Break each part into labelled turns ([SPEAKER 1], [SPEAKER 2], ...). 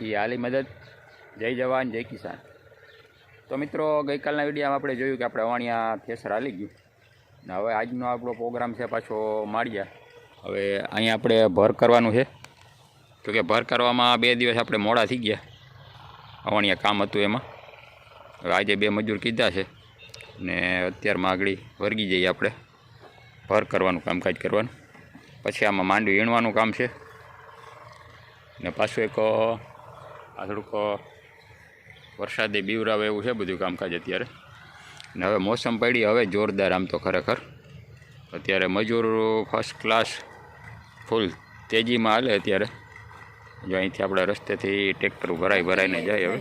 [SPEAKER 1] એ આલી મદદ. જય જવાન જય કિસાન. તો મિત્રો ગઈકાલના વિડીયોમાં આપણે જોયું કે આપણે અવાણિયા થેસર હાલી ગયું ને હવે આજનો આપણો પ્રોગ્રામ છે પાછો માળિયા. હવે અહીંયા આપણે ભર કરવાનું છે તો કે ભર કરવામાં 2 દિવસ આપણે મોડા થઈ ગયા. અવાણિયા કામ હતું એમાં. હવે આજે 2 મજૂર કીધા છે ને અત્યારમાં આગળ વર્ગી જઈએ આપણે ભર કરવાનું કામકાજ કરવાનું. પછી આમાં માંડવી વીણવાનું કામ છે ને પાછું એક આ થોડુંક વરસાદે બીવરાવે એવું છે બધું કામકાજ અત્યારે. ને હવે મોસમ પડી હવે જોરદાર. આમ તો ખરેખર અત્યારે મજૂર ફર્સ્ટ ક્લાસ ફૂલ તેજીમાં હાલે અત્યારે. જો અહીંથી આપણે રસ્તેથી ટ્રેક્ટર ભરાઈને જાય. હવે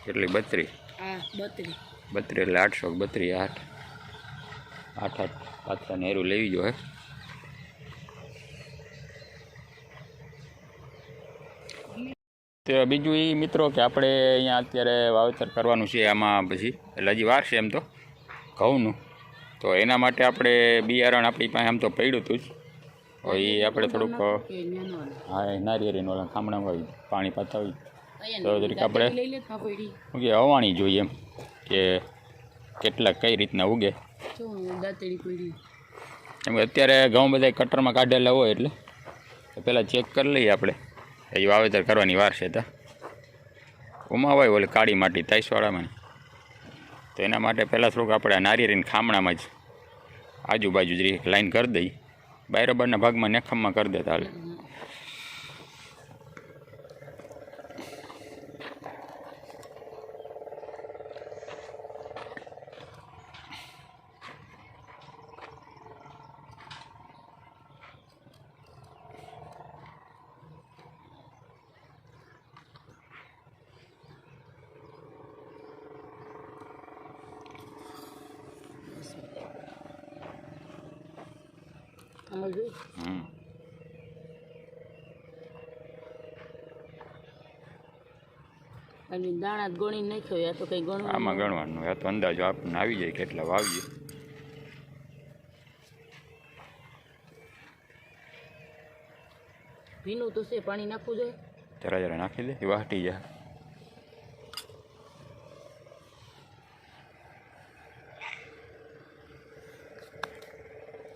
[SPEAKER 1] કેટલી 32 એટલે 832 8 પાથરા નેરું લેવી જોઈએ. તો બીજું એ મિત્રો કે આપણે અહીંયા અત્યારે વાવેતર કરવાનું છે આમાં પછી એટલે હજી વાર છે એમ તો ઘઉંનું. તો એના માટે આપણે બિયારણ આપણી પાસે આમ તો પડ્યું હતું જ. હવે એ આપણે થોડુંક હા નારિયેળીનો ખામણામાં પાણી પાથાવી તો તરીકે આપણે શું કે અવાણી જોઈએ એમ કે કેટલાક કઈ રીતના ઉગે. એમ કે અત્યારે ઘઉં બધા કટરમાં કાઢેલા હોય એટલે પહેલાં ચેક કરી લઈએ આપણે. હજી વાવેતર કરવાની વાર છે. તો ઉમા હોય ઓલે કાળી માટી તાઈસવાળામાં તો એના માટે પહેલાં થોડુંક આપણે નારિયેળીના ખામણામાં જ આજુબાજુ જ લાઈન કરી દઈએ. બરાબરના ભાગમાં નેખમમાં કરી દેતા હાલે.
[SPEAKER 2] દાણા ગણી નાખ્યો તો કઈ ગણવાનું
[SPEAKER 1] આમાં ગણવાનું આ તો અંદાજો આપણને આવી જાય કેટલા વાવીએ.
[SPEAKER 2] ભીનું તો છે પાણી નાખવું જોઈએ.
[SPEAKER 1] જરા નાખી દે એ વાટી જાય.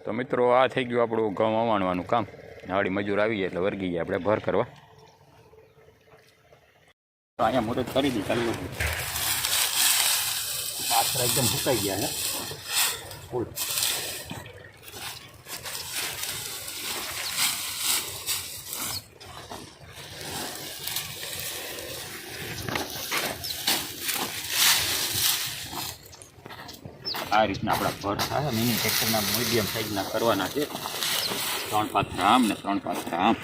[SPEAKER 1] તો મિત્રો આ થઈ ગયું આપણું ઘઉં અવાણવાનું કામ. નાળી મજૂર આવી જાય એટલે વર્ગી જાય આપણે ભર કરવા. તો અહીંયા મુહૂર્ત કરી દી ચાલુ. પાથરા એકદમ સુકાઈ ગયા હે ફૂલ. આ રીતના આપણા ભર થાય મિની ટ્રેક્ટરના મીડિયમ સાઈઝના કરવાના છે. 3 પાથરા આમ ને 3 પાથરા આમ.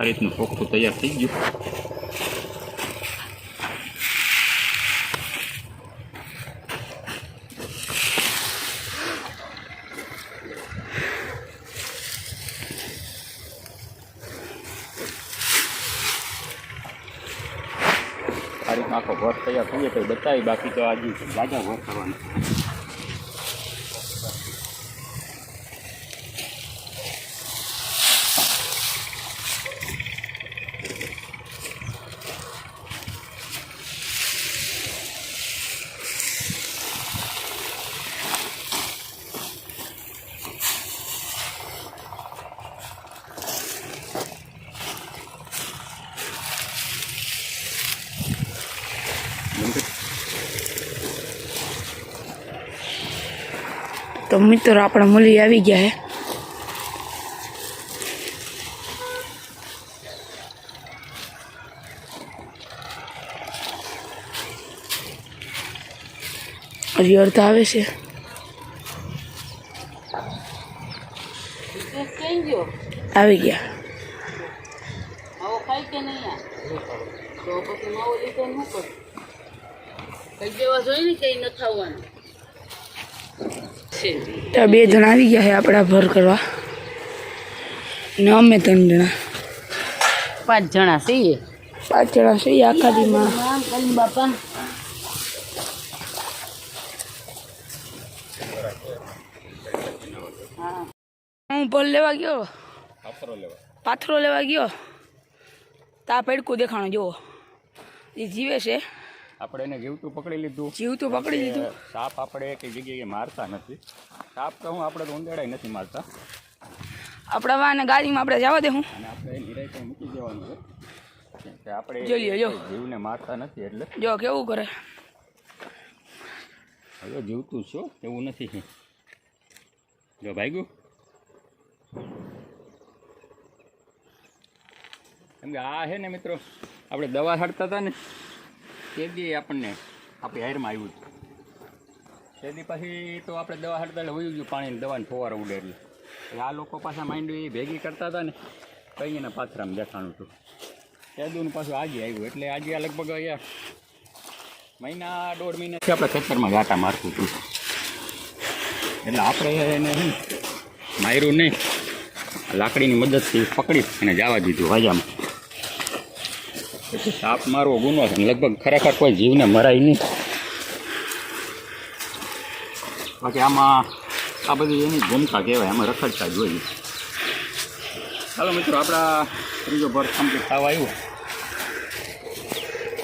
[SPEAKER 1] આ રીતનું પોખું તૈયાર થઈ ગયું. આ રીતના આખો ભર તૈયાર થઈ જાય તો બતાવી. બાકી તો આજે જાજા ભર કરવાનું.
[SPEAKER 2] તો મિત્રો આપણા મૂલી આવી ગયા હે. હજી અડધા આવે છે. આવી ગયા. તો પછી માવો લીધો ન કર કઈ દેવા જોઈએ ને કઈ ન થવાનું. તો 2 જણા આવી ગયા છે આપણા ભર કરવા ને અમે 3 જણા
[SPEAKER 3] 5 જણા છીએ
[SPEAKER 2] 5 જણા છીએ આખા દીમાં
[SPEAKER 3] કલીમ બાપા
[SPEAKER 2] હું ભર લેવા ગયો પાથરો લેવા ગયો તા પેડકું દેખાણો જુઓ એ જીવે છે
[SPEAKER 1] આપણે એને જીવતું પકડી લીધું.
[SPEAKER 2] જીવતું પકડી લીધું.
[SPEAKER 1] સાપ આપણે કઈ જગ્યાએ મારતા નથી. સાપ તો હું આપણે તો ઉંદેડાય નથી મારતા.
[SPEAKER 2] આપણા વાને ગાડીમાં આપણે જવા દે હું
[SPEAKER 1] અને આપણે નિરાય કંઈ મૂકી દેવાનું છે કે આપણે
[SPEAKER 2] જોઈ લ્યો, જો.
[SPEAKER 1] જીવને મારતા નથી એટલે
[SPEAKER 2] જો કેવું કરે
[SPEAKER 1] હવે જીવતું છો એવું નથી. જો ભાગ્યું કેમ કે આ છે ને મિત્રો આપણે દવા છાંટતા હતા ને તે દી આપણને આપણી હારમાં આવ્યું હતું. તે દી પછી તો આપણે દવા છાંટતા એટલે વયું ગયું પાણીની દવાની ફોવારા ઉડે એટલે આ લોકો પાછા માંડવી ભેગી કરતા હતા ને કંઈ એના પાથરામાં દેખાણું હતું. તેદુનું પાછું આજે આવ્યું એટલે આજે આ લગભગ અહીંયા મહિના 1.5 મહિનાથી આપણે ખેતરમાં ગાંટા મારતું હતું. એટલે આપણે એને માર્યું નહીં, લાકડીની મદદથી પકડી અને જવા દીધું વાજામાં. પછી સાપ મારવો ગુનો છે, લગભગ ખરેખર કોઈ જીવને મરાય નહીં. બાકી આમાં આ બધી એની ભૂમિકા કહેવાય, આમાં રખડતા જ જોઈએ. ચાલો મિત્રો, આપણા ત્રીજો ભર કમ્પ્લીટ થવા આવ્યું.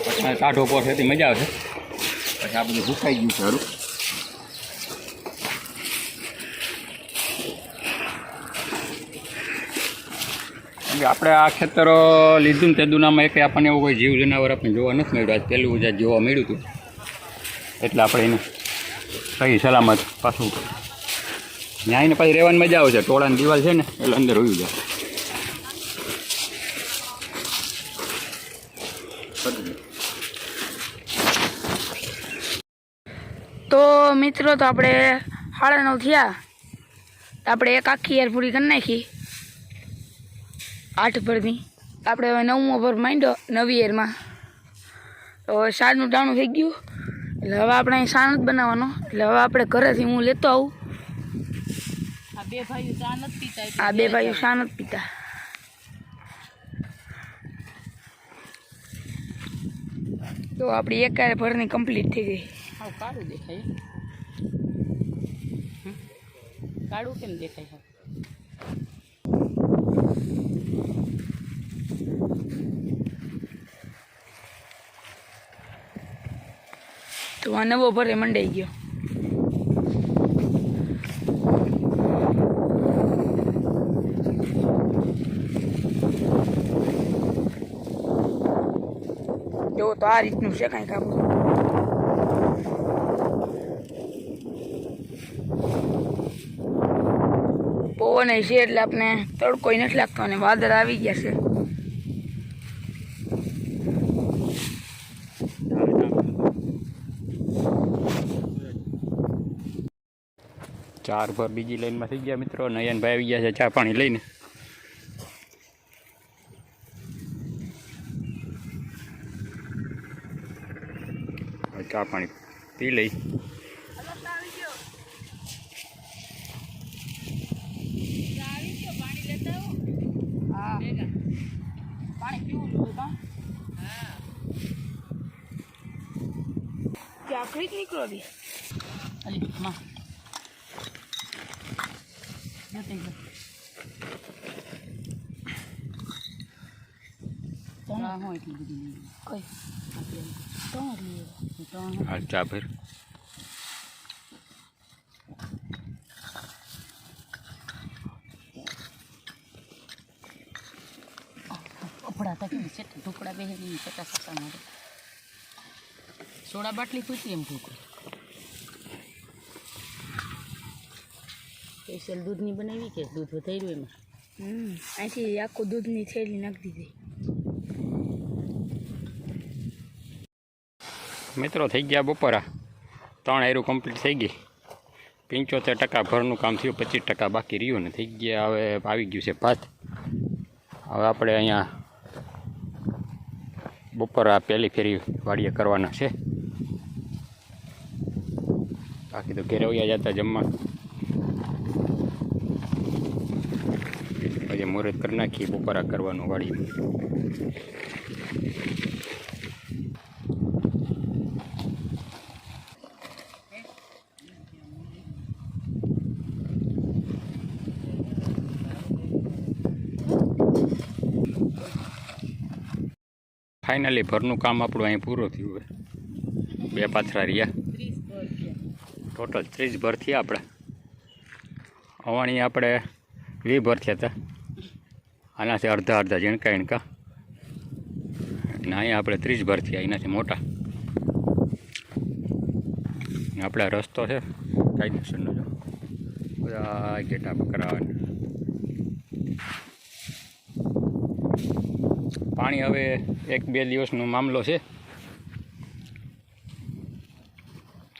[SPEAKER 1] પછી ટાઢો પર છે મજા આવશે. પછી આ બધું સુકાઈ ગયું છે સારું. આપણે આ ખેતરો લીધું ને તે દુનામાં એક આપણને એવું કોઈ જીવ જનાવર આપણે જોવા નથી મળ્યું. આજ પહેલું જ જોવા મળ્યું હતું એટલે આપણે એને સહી સલામત પાછું ત્યાં એને પાછી રહેવાની મજા આવે છે. ટોળાની દિવાલ છે ને એટલે અંદર હોઈ જાય.
[SPEAKER 2] તો મિત્રો તો આપણે 9:30 થયા. આપણે એક આખી યાર પૂરી કરી નાખી 8 ભરની. આપણે હવે 9મો ભર માંડ્યો નવી યરમાં. તો સાંજનું ટાણું થઈ ગયું એટલે હવે આપણે અહીં સાણ જ બનાવવાનો. એટલે હવે આપણે ઘરેથી હું લેતો આવું.
[SPEAKER 3] આ 2 ભાઈઓ ચા નથી પીતા.
[SPEAKER 2] આ 2 ભાઈઓ શા નથી પીતા. તો આપણી એક ભરની કમ્પ્લીટ થઈ ગઈ.
[SPEAKER 3] હાવ કાળું દેખાય. કાળું કેમ દેખાય? હાવ
[SPEAKER 2] તો આ નવો ભરે મંડાઈ ગયો. જો તો આ રીતનું છે કાંઈક આપણું. પવન છે એટલે આપણે તડકો નથી લાગતો અને વાદળ આવી ગયા છે.
[SPEAKER 1] ચાર ભર બીજી લાઈનમાં થઈ ગયા મિત્રો. નયનભાઈ આવી ગયા છે ચા પાણી લઈને. ચા પાણી પી લઈ.
[SPEAKER 2] ચાકડી નીકળો દી
[SPEAKER 3] અલી માં જતી ગયો. ચા હોય એટલી બધી નહીં.
[SPEAKER 2] કઈ
[SPEAKER 1] હાલ ચા ભર.
[SPEAKER 3] અપડાતા કેમ છે? ઢોકળા બેહે નહીં ચટા સાટા મારે. સોડા બાટલી પૂછી એમ ઢોકળું સ્પેશિયલ દૂધની બનાવી કે દૂધ વધાર્યું એમાં?
[SPEAKER 2] અહીંથી આખું દૂધની થેલી નાખી દીધી.
[SPEAKER 1] મિત્રો થઈ ગયા બપોરા. 3 એરું કમ્પ્લીટ થઈ ગઈ. 75% ભરનું કામ થયું, 25% બાકી રહ્યું ને થઈ ગયા. હવે આવી ગયું છે ભાત. હવે આપણે અહીંયા બપોરા પહેલી ફેરી વાડીએ કરવાના છે. બાકી તો ઘેરે વયા જતા જમવા. પછી મુહૂર્ત કરી નાખીએ બપોરા કરવાનું વાડીમાં. ફાઇનલી ભરનું કામ આપણું અહીં પૂરું થયું હવે. 2 પાથરા રહ્યા. ટોટલ 30 ભર થયા આપણે. અવાણી આપણે 20 ભર થયા હતા. આનાથી અડધા ઝીણકા ને અહીંયા આપણે 30 ભર થયા એનાથી મોટા. આપણે રસ્તો છે કાયદેસરનો, જો બધા ઘેટા પકડાવે. પાણી હવે 1-2 દિવસનો મામલો છે.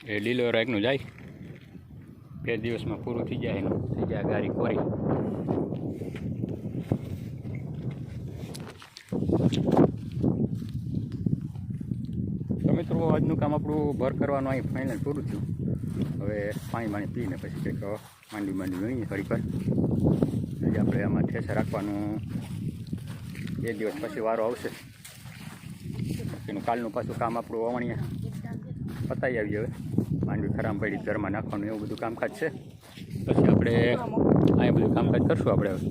[SPEAKER 1] એ લીલો રાગનું જાય 2 દિવસમાં પૂરું થઈ જાય એનું, થઈ જાય ગારી કોરી. તો મિત્રો આજનું કામ આપણું ભર કરવાનું અહીં ફાઇનલ પૂરું થયું. હવે પાણી પીને પછી કંઈક માંડી જોઈએ ઘડી પર. હજી આપણે આમાં ઠેસર રાખવાનું 2 દિવસ પછી વારો આવશે. એનું કાલનું પાછું કામ આપણું અવણિયા પતાવી આવી. હવે માંડવી ખરામ પડી ઘરમાં નાખવાનું એવું બધું કામકાજ છે. પછી આપણે અહીંયા બધું કામકાજ કરશું આપણે હવે.